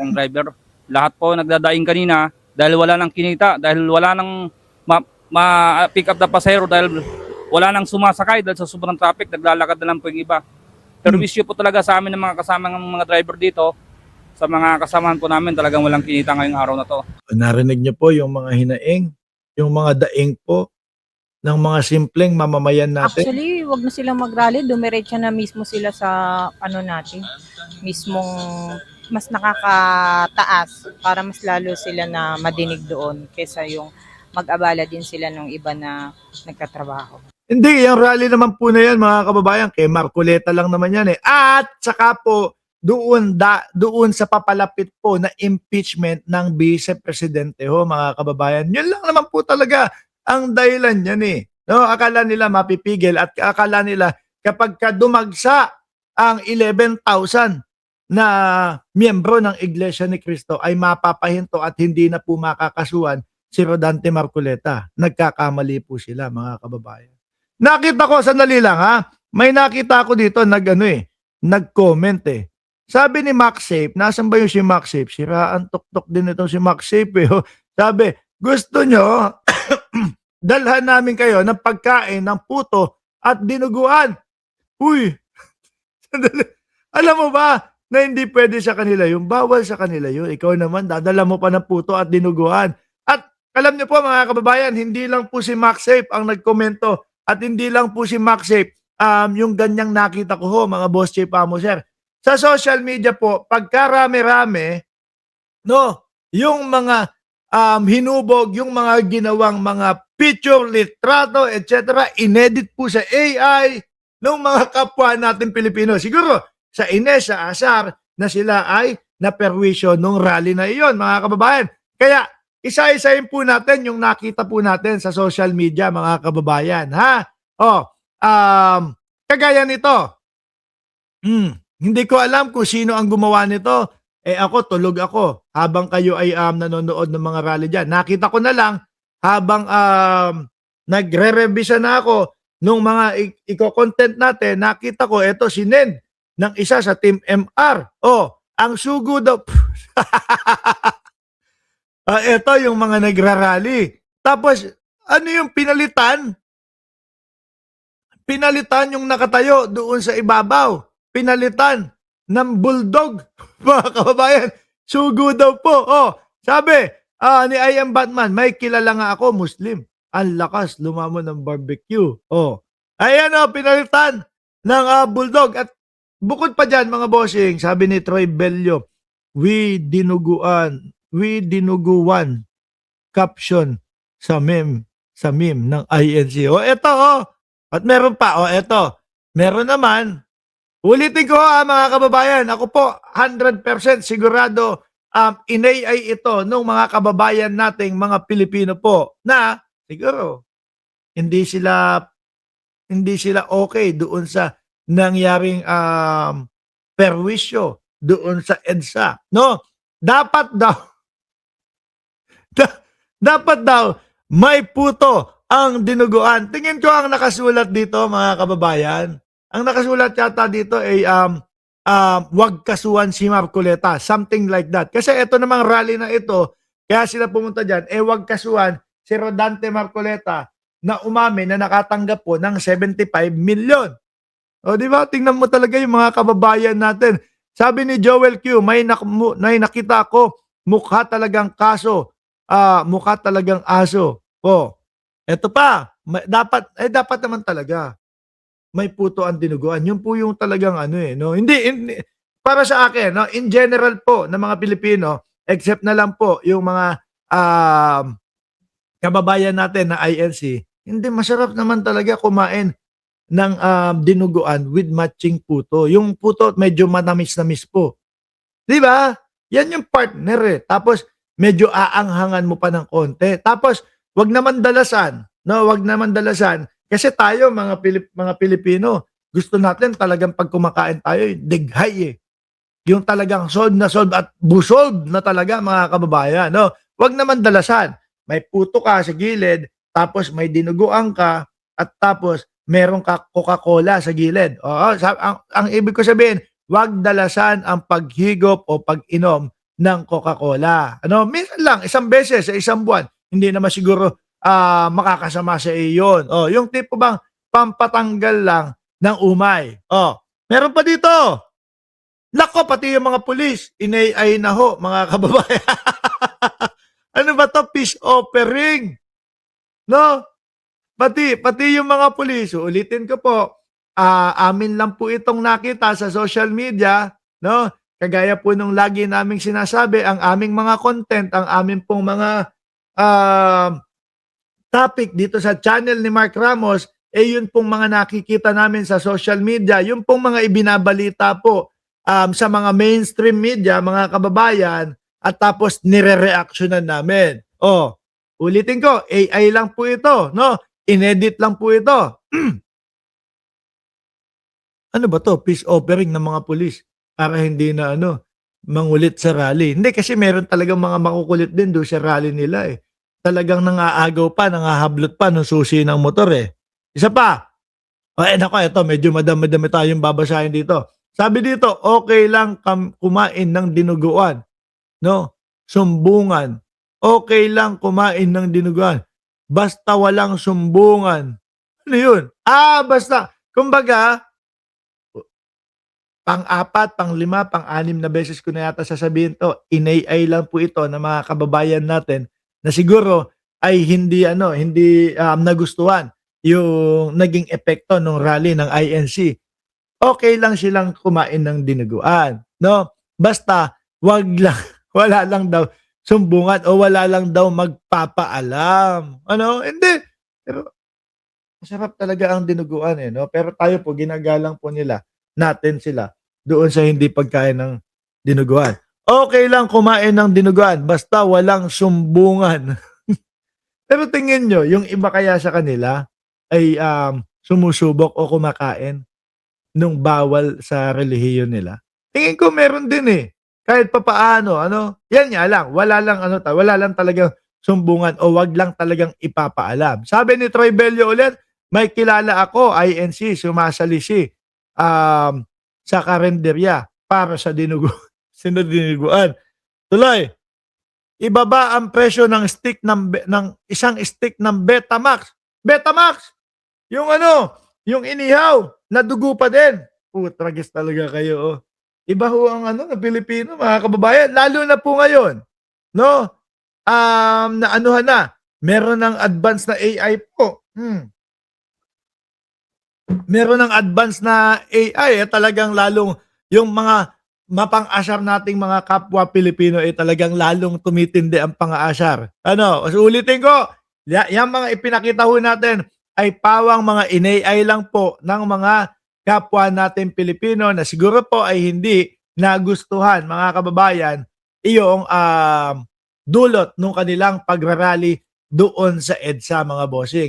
Ang driver, lahat po nagdadaing kanina dahil wala nang kinita, dahil wala nang ma-pick up na pasahero, dahil wala nang sumasakay dahil sa sobrang traffic, naglalakad na lang po yung iba. Pero issue po talaga sa amin ng mga kasamang mga driver dito, sa mga kasamahan po namin, talagang walang kinita ngayong araw na to. Narinig niyo po yung mga hinaing, yung mga daing po ng mga simpleng mamamayan natin. Actually, wag na silang mag-rally, dumiretso na mismo sila sa ano natin, mismong mas nakakataas para mas lalo sila na madinig doon kaysa yung mag-abala din sila ng iba na nagtatrabaho. Hindi, yung rally naman po na yan mga kababayan, kay Marcoleta lang naman yan eh. At saka po, doon sa papalapit po na impeachment ng Vice Presidente ho mga kababayan. Yun lang naman po talaga ang dahilan yan eh. No, akala nila mapipigil at akala nila kapag dumagsa ang 11,000 na miyembro ng Iglesia ni Cristo ay mapapahinto at hindi na po makakasuhan si Rodante Marcoleta. Nagkakamali po sila mga kababayan. Nakita ko, sandali lang ha, may nakita ko dito nag-comment eh. Sabi ni MacSafe, nasan ba yung si MacSafe? Siraan tuktok din itong si MacSafe eh. Sabi, gusto nyo dalhan namin kayo ng pagkain ng puto at dinuguan. Uy, alam mo ba na hindi pwede sa kanila yung bawal sa kanila yun. Ikaw naman, dadala mo pa ng puto at dinuguan. At alam niyo po mga kababayan, hindi lang po si MacSafe ang nagkomento at hindi lang po si MacSafe yung ganyang nakita ko ho, mga boss chief amo sir. Sa social media po, pagkarami-rami, no, yung mga hinubog, yung mga ginawang mga picture, litrato, etc. inedit po sa AI ng mga kapwa natin Pilipino. Siguro sa Ines, sa Asar, na sila ay naperwisyo nung rally na iyon, mga kababayan. Kaya isa-isahin po natin yung nakita po natin sa social media, mga kababayan. Ha? Kagaya nito. Hindi ko alam kung sino ang gumawa nito. Ako, tulog ako habang kayo ay nanonood ng mga rally dyan. Nakita ko na lang habang nagre-revisa na ako nung mga iko-content natin, nakita ko, eto si Ned ng isa sa Team MR. Ang sugo daw. Eto yung mga nagrarally. Tapos, ano yung pinalitan? Pinalitan yung nakatayo doon sa ibabaw. Pinalitan ng bulldog. Mga kababayan, sugo daw po. Sabi ni I Am Batman, may kilala nga ako, Muslim. Ang lakas, lumamon ng barbecue. Ayan pinalitan ng bulldog. At bukod pa dyan, mga bossing, sabi ni Troy Bello, we dinuguan caption sa meme ng INC. Eto. At meron pa, eto. Meron naman. Ulitin ko mga kababayan, ako po 100% sigurado in-AI ito ng mga kababayan nating mga Pilipino po na siguro hindi sila okay doon sa nangyaring perwisyo doon sa EDSA. No, dapat daw may puto ang dinuguan. Tingin ko ang nakasulat dito mga kababayan. Ang nakasulat yata dito ay wag kasuhan si Marcoleta. Something like that. Kasi ito namang rally na ito, kaya sila pumunta dyan, wag kasuhan si Rodante Marcoleta na umamin na nakatanggap po ng 75 million. Di ba? Tingnan mo talaga yung mga kababayan natin. Sabi ni Joel Q, may nakita ko, mukha talagang aso. Ito pa, dapat naman talaga may puto ang dinuguan. Yun po yung talagang no? Hindi, para sa akin, no? In general po ng mga Pilipino, except na lang po yung mga kababayan natin na INC, hindi masarap naman talaga kumain ng dinuguan with matching puto. Yung puto medyo manamis-namis po. Di ba? Yan yung partner eh. Tapos medyo aanghangan mo pa ng konti. Tapos wag naman dalasan, no? Wag naman dalasan. Kasi tayo mga Pilipino, gusto natin talagang pag kumakain tayo, dighay eh. Yung talagang solve at busolve na talaga mga kababayan. No? Wag naman dalasan. May puto ka sa gilid, tapos may dinuguan ka, at tapos meron ka Coca-Cola sa gilid. Ang ibig ko sabihin, wag dalasan ang paghigop o pag-inom ng Coca-Cola. Ano, minsan lang, isang beses sa isang buwan, hindi naman siguro makakasama sa iyo yun. Oh, yung tipo bang pampatanggal lang ng umay. Oh, meron pa dito. Nako, pati yung mga pulis, inay na ho, mga kababayan. Ano ba to? Peace offering. No? Pati yung mga pulis, ulitin ko po, amin lang po itong nakita sa social media, no? Kagaya po nung lagi naming sinasabi, ang aming mga content, ang aming pong mga topic dito sa channel ni Mark Ramos, yun pong mga nakikita namin sa social media, yung pong mga ibinabalita po sa mga mainstream media, mga kababayan, at tapos nire-reactionan namin. Oh, ulitin ko, AI lang po ito, no? Inedit lang po ito. Ano ba to? Peace offering ng mga pulis para hindi na mangulit sa rally. Hindi kasi meron talagang mga makukulit din doon sa rally nila eh. Talagang nangaagaw pa, nangahablot pa ng susi ng motor eh. Isa pa. Nako, ito medyo madami-dami tayong babasahin dito. Sabi dito, okay lang kumain ng dinuguan. No? Sumbungan. Okay lang kumain ng dinuguan. Basta walang sumbungan. Ano yun? Basta. Kumbaga, pang-apat, pang-lima, pang-anim na beses ko na yata sasabihin to, inay lang po ito ng mga kababayan natin na siguro ay hindi nagustuhan yung naging epekto ng rally ng INC. Okay lang silang kumain ng dinuguan, no? Basta wag lang wala lang daw sumbungan o wala lang daw magpapaalam. Ano? Hindi. Pero masarap talaga ang dinuguan eh, no? Pero tayo po ginagalang po natin sila doon sa hindi pagkain ng dinuguan. Okay lang kumain ng dinuguan basta walang sumbungan. Pero tingin nyo, yung iba kaya sa kanila ay sumusubok o kumakain nung bawal sa relihiyon nila? Tingin ko meron din eh. Kahit papaano, yan nga lang, wala lang talagang sumbungan o wag lang talagang ipapaalam. Sabi ni Troy Bello ulit, may kilala ako, INC, sumasalisi sa karenderya para sa dinuguan. Tuloy, ibaba ang presyo ng isang stick ng Betamax. Betamax! Yung yung inihaw, na dugo pa din. Tragis talaga kayo. Oh. Iba ho ang ng Pilipino, mga kababayan. Lalo na po ngayon. No? Naanuhan na. Meron ng advanced na AI po. Meron ng advanced na AI. Talagang lalong yung mga mapang-asyar nating mga kapwa Pilipino talagang lalong tumitindi ang pang-asyar. Ulitin ko, yung mga ipinakita ho natin ay pawang mga inay lang po ng mga kapwa natin Pilipino na siguro po ay hindi nagustuhan, mga kababayan, iyong dulot ng kanilang pagrarally doon sa EDSA, mga bossing.